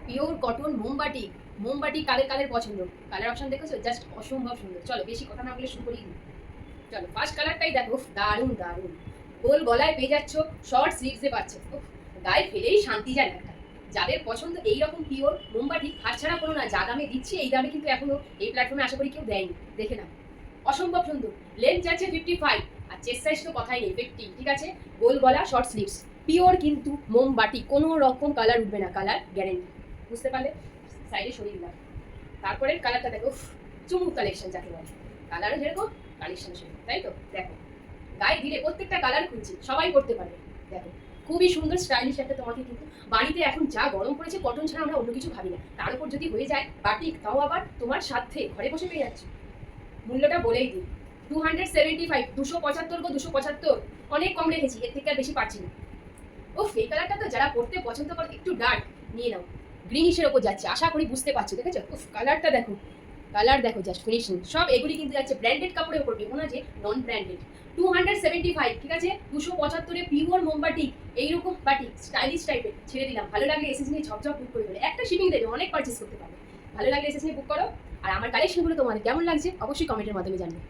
Pure cotton মোমবাটি। মোমবাটি কাদের কাদের পছন্দ? Colour option দেখেছো? Just অসম্ভব সুন্দর। চলো বেশি কথা না বলে শুরু করি। চলো ফার্স্ট কালারটাই দেখো, দারুণ দারুণ। গোল গলায় পেয়ে যাচ্ছ, শর্ট স্লিভসে পাচ্ছ। গায়ে ফেলেই শান্তি যায় একটা। যাদের পছন্দ এইরকম পিওর মোমবাটি, হাতছাড়া করো না। যা দামে দিচ্ছি এই দামে কিন্তু এখনো এই প্ল্যাটফর্মে আশা করি কেউ দেয়নি। দেখে না, অসম্ভব সুন্দর। লেন্থ যাচ্ছে 55 আর চেস্ট সাইজ তো কথাই নেই 50। ঠিক আছে, গোল গলা, শর্ট স্লিভস, পিওর কিন্তু মোমবাটি, কোনো রকম কালার উঠবে না, কালার গ্যারেন্টি। বুঝতে পারলে? সাইডে সরিয়ে দিলাম। তারপরে কালারটা দেখো, চুমুক কালেকশন যাকে বলে। কালারও যেরকম, কালেকশন সেরকম, তাই তো? দেখো গায়ে দিলে প্রত্যেকটা কালার খুঁজছি, সবাই করতে পারবে। দেখো খুবই সুন্দর স্টাইলিশ একটা। তোমাকে কিন্তু বাড়িতে এখন যা গরম পড়েছে, কটন ছাড়া আমরা অন্য কিছু ভাবি না। তার উপর যদি হয়ে যায় বাটিক, তাও আবার তোমার সাথে ঘরে বসে পেয়ে যাচ্ছ। মূল্যটা বলেই দিই, 275, 275 গো, 275। অনেক কম রেখেছি, এর থেকে আর বেশি পাচ্ছি না। ওফ, এই কালারটা তো যারা পড়তে পছন্দ করে, একটু ডার্ক নিয়ে নাও। গ্রিনিশের ওপর যাচ্ছে, আশা করি বুঝতে পারছো। দেখেছো? উফ, কালারটা দেখো, কালার দেখো, জাস্ট ফিনিশিং। সব এগুলি কিন্তু যাচ্ছে ব্র্যান্ডেড কাপড়ের উপর, ভেবো না যে নন ব্র্যান্ডেড। 275, ঠিক আছে, 275-এ পিওর মোমবাটি। এইরকম বাটি স্টাইলিশ টাইপের ছেড়ে দিলাম। ভালো লাগলে এসএস নিয়ে ঝপঝপ বুক করে দেবে। একটা শিপিং দেবে, অনেক পারচেস করতে পারবে। ভালো লাগলে এসএস নিয়ে বুক করো। আর আমার কালেকশনগুলো তোমাদের কেমন লাগছে অবশ্যই কমেন্টের মাধ্যমে জানিও।